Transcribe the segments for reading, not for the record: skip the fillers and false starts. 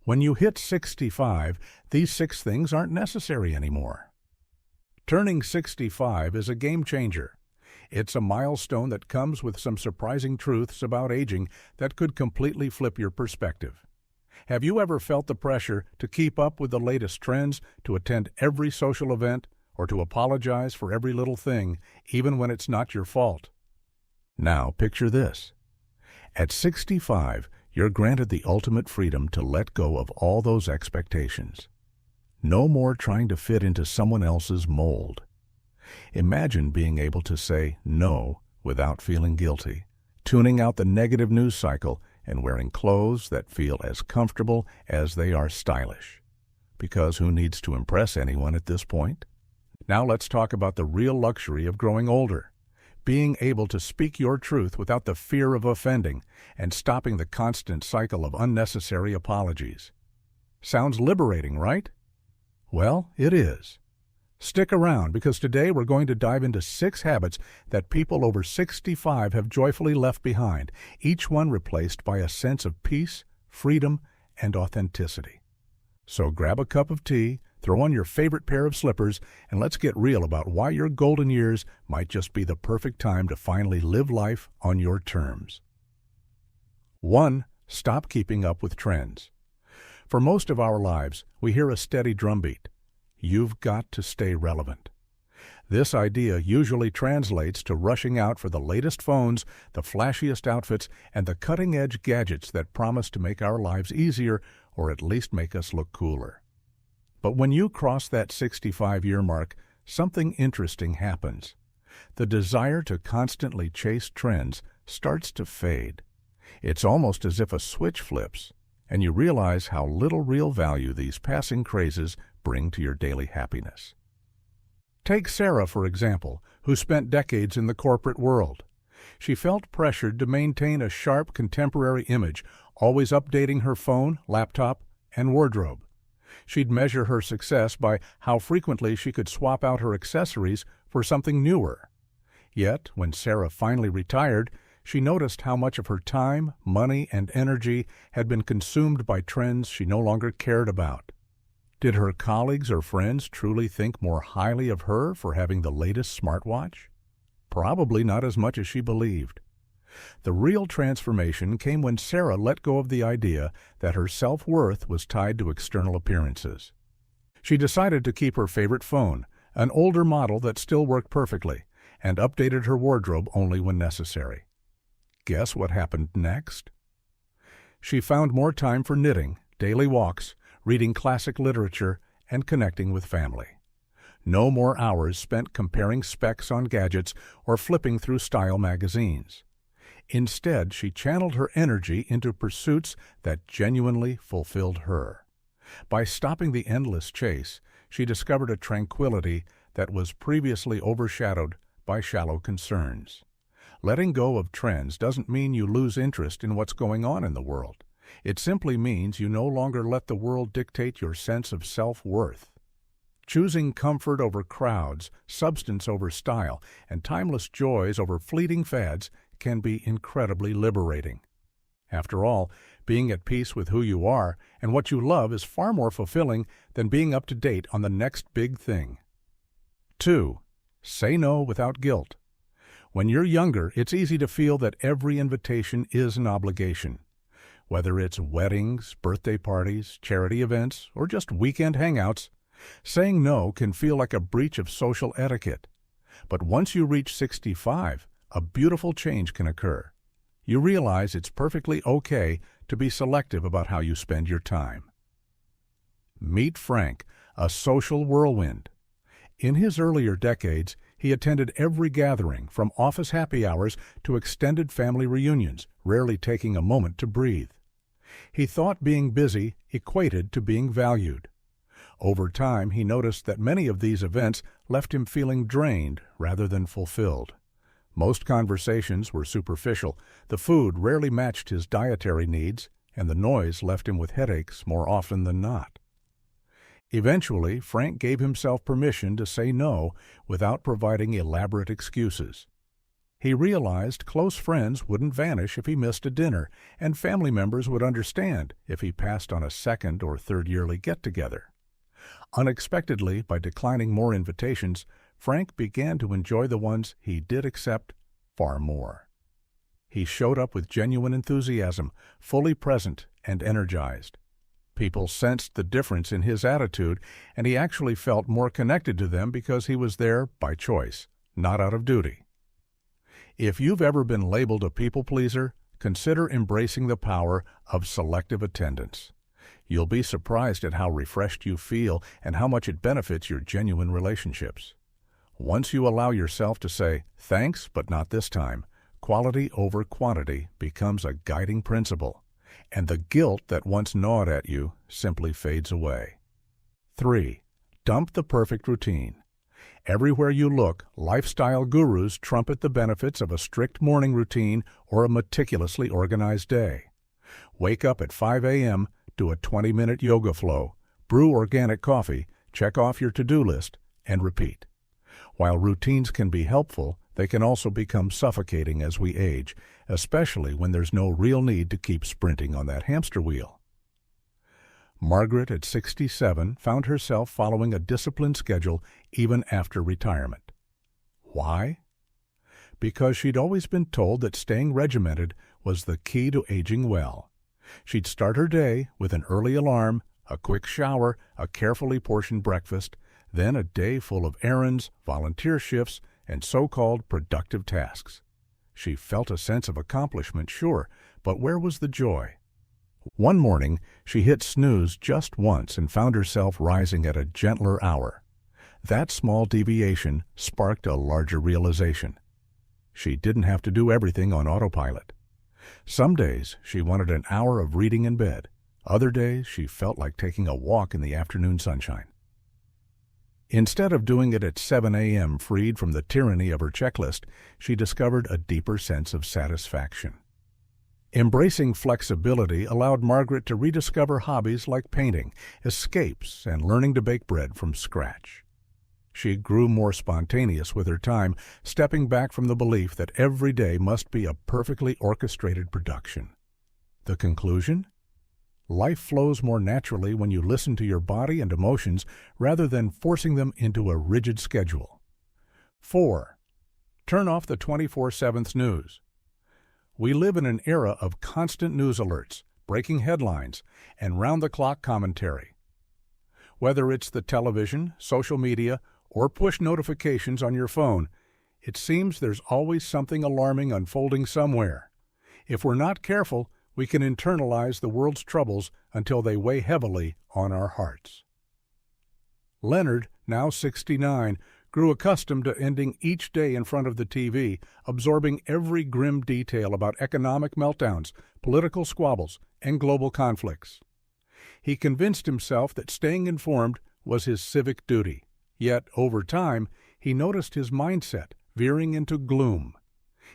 When you hit 65, these 6 things aren't necessary anymore. Turning 65 is a game changer. It's a milestone that comes with some surprising truths about aging that could completely flip your perspective. Have you ever felt the pressure to keep up with the latest trends, to attend every social event, or to apologize for every little thing, even when it's not your fault? Now, picture this. At 65, you're granted the ultimate freedom to let go of all those expectations. No more trying to fit into someone else's mold. Imagine being able to say no without feeling guilty, tuning out the negative news cycle and wearing clothes that feel as comfortable as they are stylish. Because who needs to impress anyone at this point? Now let's talk about the real luxury of growing older. Being able to speak your truth without the fear of offending and stopping the constant cycle of unnecessary apologies. Sounds liberating, right? Well, it is. Stick around because today we're going to dive into 6 habits that people over 65 have joyfully left behind, each one replaced by a sense of peace, freedom, and authenticity. So grab a cup of tea, throw on your favorite pair of slippers, and let's get real about why your golden years might just be the perfect time to finally live life on your terms. 1. Stop keeping up with trends. For most of our lives, we hear a steady drumbeat. You've got to stay relevant. This idea usually translates to rushing out for the latest phones, the flashiest outfits, and the cutting-edge gadgets that promise to make our lives easier or at least make us look cooler. But when you cross that 65-year mark, something interesting happens. The desire to constantly chase trends starts to fade. It's almost as if a switch flips, and you realize how little real value these passing crazes bring to your daily happiness. Take Sarah, for example, who spent decades in the corporate world. She felt pressured to maintain a sharp contemporary image, always updating her phone, laptop, and wardrobe. She'd measure her success by how frequently she could swap out her accessories for something newer. Yet, when Sarah finally retired, she noticed how much of her time, money, and energy had been consumed by trends she no longer cared about. Did her colleagues or friends truly think more highly of her for having the latest smartwatch? Probably not as much as she believed. The real transformation came when Sarah let go of the idea that her self-worth was tied to external appearances. She decided to keep her favorite phone, an older model that still worked perfectly, and updated her wardrobe only when necessary. Guess what happened next? She found more time for knitting, daily walks, reading classic literature, and connecting with family. No more hours spent comparing specs on gadgets or flipping through style magazines. Instead, she channeled her energy into pursuits that genuinely fulfilled her. By stopping the endless chase, she discovered a tranquility that was previously overshadowed by shallow concerns. Letting go of trends doesn't mean you lose interest in what's going on in the world. It simply means you no longer let the world dictate your sense of self-worth. Choosing comfort over crowds, substance over style, and timeless joys over fleeting fads can be incredibly liberating. After all, being at peace with who you are and what you love is far more fulfilling than being up to date on the next big thing. 2. Say no without guilt. When you're younger, it's easy to feel that every invitation is an obligation. Whether it's weddings, birthday parties, charity events, or just weekend hangouts, saying no can feel like a breach of social etiquette. But once you reach 65, a beautiful change can occur. You realize it's perfectly okay to be selective about how you spend your time. Meet Frank, a social whirlwind. In his earlier decades, he attended every gathering, from office happy hours to extended family reunions, rarely taking a moment to breathe. He thought being busy equated to being valued. Over time, he noticed that many of these events left him feeling drained rather than fulfilled. Most conversations were superficial, the food rarely matched his dietary needs, and the noise left him with headaches more often than not. Eventually, Frank gave himself permission to say no without providing elaborate excuses. He realized close friends wouldn't vanish if he missed a dinner, and family members would understand if he passed on a second or third yearly get-together. Unexpectedly, by declining more invitations, Frank began to enjoy the ones he did accept far more. He showed up with genuine enthusiasm, fully present and energized. People sensed the difference in his attitude, and he actually felt more connected to them because he was there by choice, not out of duty. If you've ever been labeled a people pleaser, consider embracing the power of selective attendance. You'll be surprised at how refreshed you feel and how much it benefits your genuine relationships. Once you allow yourself to say, "Thanks, but not this time," quality over quantity becomes a guiding principle, and the guilt that once gnawed at you simply fades away. 3. Dump the perfect routine. Everywhere you look, lifestyle gurus trumpet the benefits of a strict morning routine or a meticulously organized day. Wake up at 5 a.m., do a 20-minute yoga flow, brew organic coffee, check off your to-do list, and repeat. While routines can be helpful, they can also become suffocating as we age, especially when there's no real need to keep sprinting on that hamster wheel. Margaret, at 67, found herself following a disciplined schedule even after retirement. Why? Because she'd always been told that staying regimented was the key to aging well. She'd start her day with an early alarm, a quick shower, a carefully portioned breakfast, then a day full of errands, volunteer shifts, and so-called productive tasks. She felt a sense of accomplishment, sure, but where was the joy? One morning, she hit snooze just once and found herself rising at a gentler hour. That small deviation sparked a larger realization. She didn't have to do everything on autopilot. Some days she wanted an hour of reading in bed. Other days she felt like taking a walk in the afternoon sunshine. Instead of doing it at 7 a.m. freed from the tyranny of her checklist, she discovered a deeper sense of satisfaction. Embracing flexibility allowed Margaret to rediscover hobbies like painting, escapes, and learning to bake bread from scratch. She grew more spontaneous with her time, stepping back from the belief that every day must be a perfectly orchestrated production. The conclusion? Life flows more naturally when you listen to your body and emotions rather than forcing them into a rigid schedule. 4. Turn off the 24/7 snooze. We live in an era of constant news alerts, breaking headlines, and round-the-clock commentary. Whether it's the television, social media, or push notifications on your phone, it seems there's always something alarming unfolding somewhere. If we're not careful, we can internalize the world's troubles until they weigh heavily on our hearts. Leonard, now 69, grew accustomed to ending each day in front of the TV, absorbing every grim detail about economic meltdowns, political squabbles, and global conflicts. He convinced himself that staying informed was his civic duty, yet over time he noticed his mindset veering into gloom.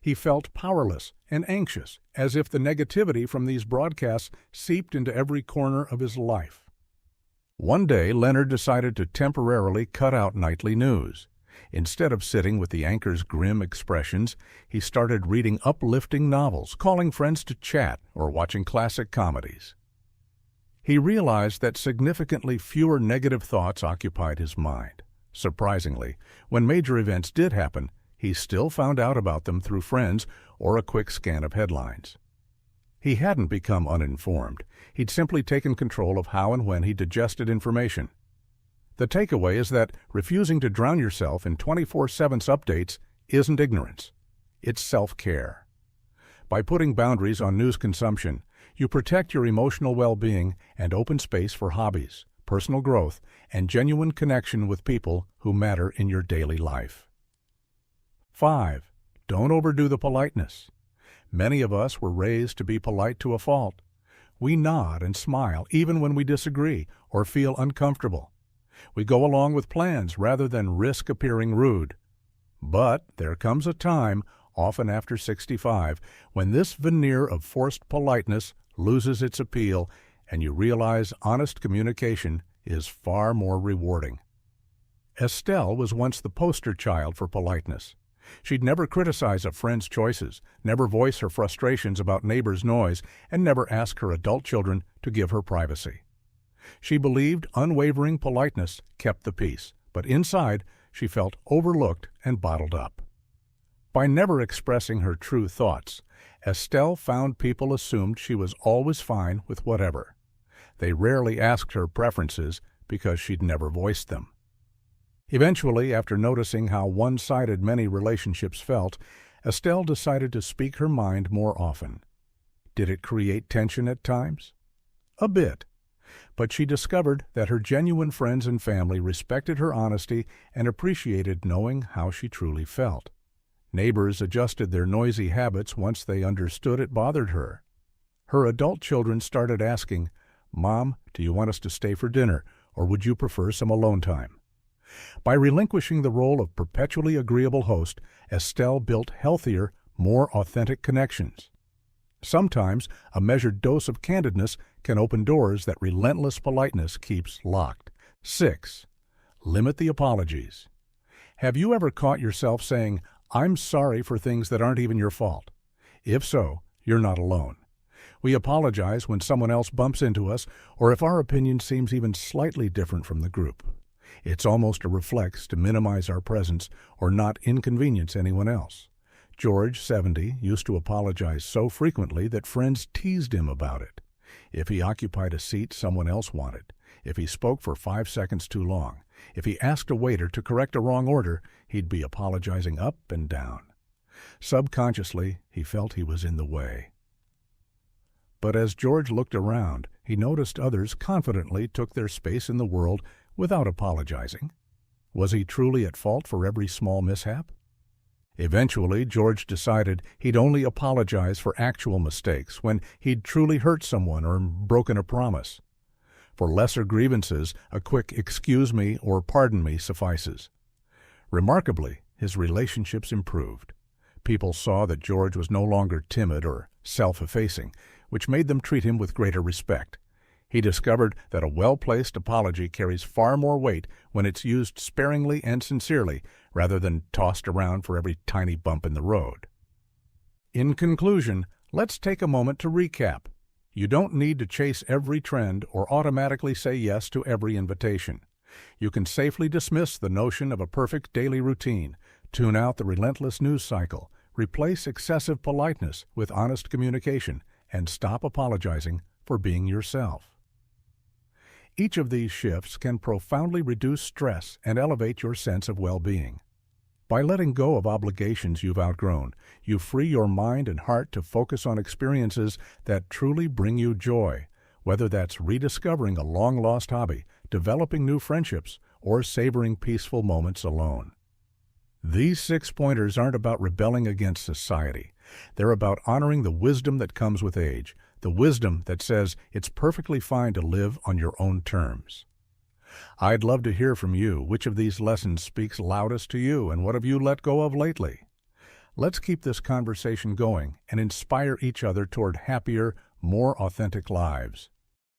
He felt powerless and anxious, as if the negativity from these broadcasts seeped into every corner of his life. One day, Leonard decided to temporarily cut out nightly news. Instead of sitting with the anchor's grim expressions, he started reading uplifting novels, calling friends to chat, or watching classic comedies. He realized that significantly fewer negative thoughts occupied his mind. Surprisingly, when major events did happen, he still found out about them through friends or a quick scan of headlines. He hadn't become uninformed. He'd simply taken control of how and when he digested information. The takeaway is that refusing to drown yourself in 24/7 updates isn't ignorance. It's self-care. By putting boundaries on news consumption, you protect your emotional well-being and open space for hobbies, personal growth, and genuine connection with people who matter in your daily life. 5. Don't overdo the politeness. Many of us were raised to be polite to a fault. We nod and smile even when we disagree or feel uncomfortable. We go along with plans rather than risk appearing rude. But there comes a time, often after 65, when this veneer of forced politeness loses its appeal and you realize honest communication is far more rewarding. Estelle was once the poster child for politeness. She'd never criticize a friend's choices, never voice her frustrations about neighbors' noise, and never ask her adult children to give her privacy. She believed unwavering politeness kept the peace, but inside she felt overlooked and bottled up. By never expressing her true thoughts, Estelle found people assumed she was always fine with whatever. They rarely asked her preferences because she'd never voiced them. Eventually, after noticing how one-sided many relationships felt, Estelle decided to speak her mind more often. Did it create tension at times? A bit. But she discovered that her genuine friends and family respected her honesty and appreciated knowing how she truly felt. Neighbors adjusted their noisy habits once they understood it bothered her. Her adult children started asking, "Mom, do you want us to stay for dinner, or would you prefer some alone time?" By relinquishing the role of perpetually agreeable host, Estelle built healthier, more authentic connections. Sometimes a measured dose of candidness can open doors that relentless politeness keeps locked. 6. Limit the apologies. Have you ever caught yourself saying, "I'm sorry for things that aren't even your fault"? If so, you're not alone. We apologize when someone else bumps into us or if our opinion seems even slightly different from the group. It's almost a reflex to minimize our presence or not inconvenience anyone else. George, 70, used to apologize so frequently that friends teased him about it. If he occupied a seat someone else wanted, if he spoke for 5 seconds too long, if he asked a waiter to correct a wrong order, he'd be apologizing up and down. Subconsciously, he felt he was in the way. But as George looked around, he noticed others confidently took their space in the world without apologizing. Was he truly at fault for every small mishap? Eventually, George decided he'd only apologize for actual mistakes, when he'd truly hurt someone or broken a promise. For lesser grievances, a quick "excuse me" or "pardon me" suffices. Remarkably, his relationships improved. People saw that George was no longer timid or self-effacing, which made them treat him with greater respect. He discovered that a well-placed apology carries far more weight when it's used sparingly and sincerely, rather than tossed around for every tiny bump in the road. In conclusion, let's take a moment to recap. You don't need to chase every trend or automatically say yes to every invitation. You can safely dismiss the notion of a perfect daily routine, tune out the relentless news cycle, replace excessive politeness with honest communication, and stop apologizing for being yourself. Each of these shifts can profoundly reduce stress and elevate your sense of well-being. By letting go of obligations you've outgrown, you free your mind and heart to focus on experiences that truly bring you joy, whether that's rediscovering a long-lost hobby, developing new friendships, or savoring peaceful moments alone. These 6 pointers aren't about rebelling against society. They're about honoring the wisdom that comes with age, the wisdom that says it's perfectly fine to live on your own terms. I'd love to hear from you. Which of these lessons speaks loudest to you, and what have you let go of lately? Let's keep this conversation going and inspire each other toward happier, more authentic lives.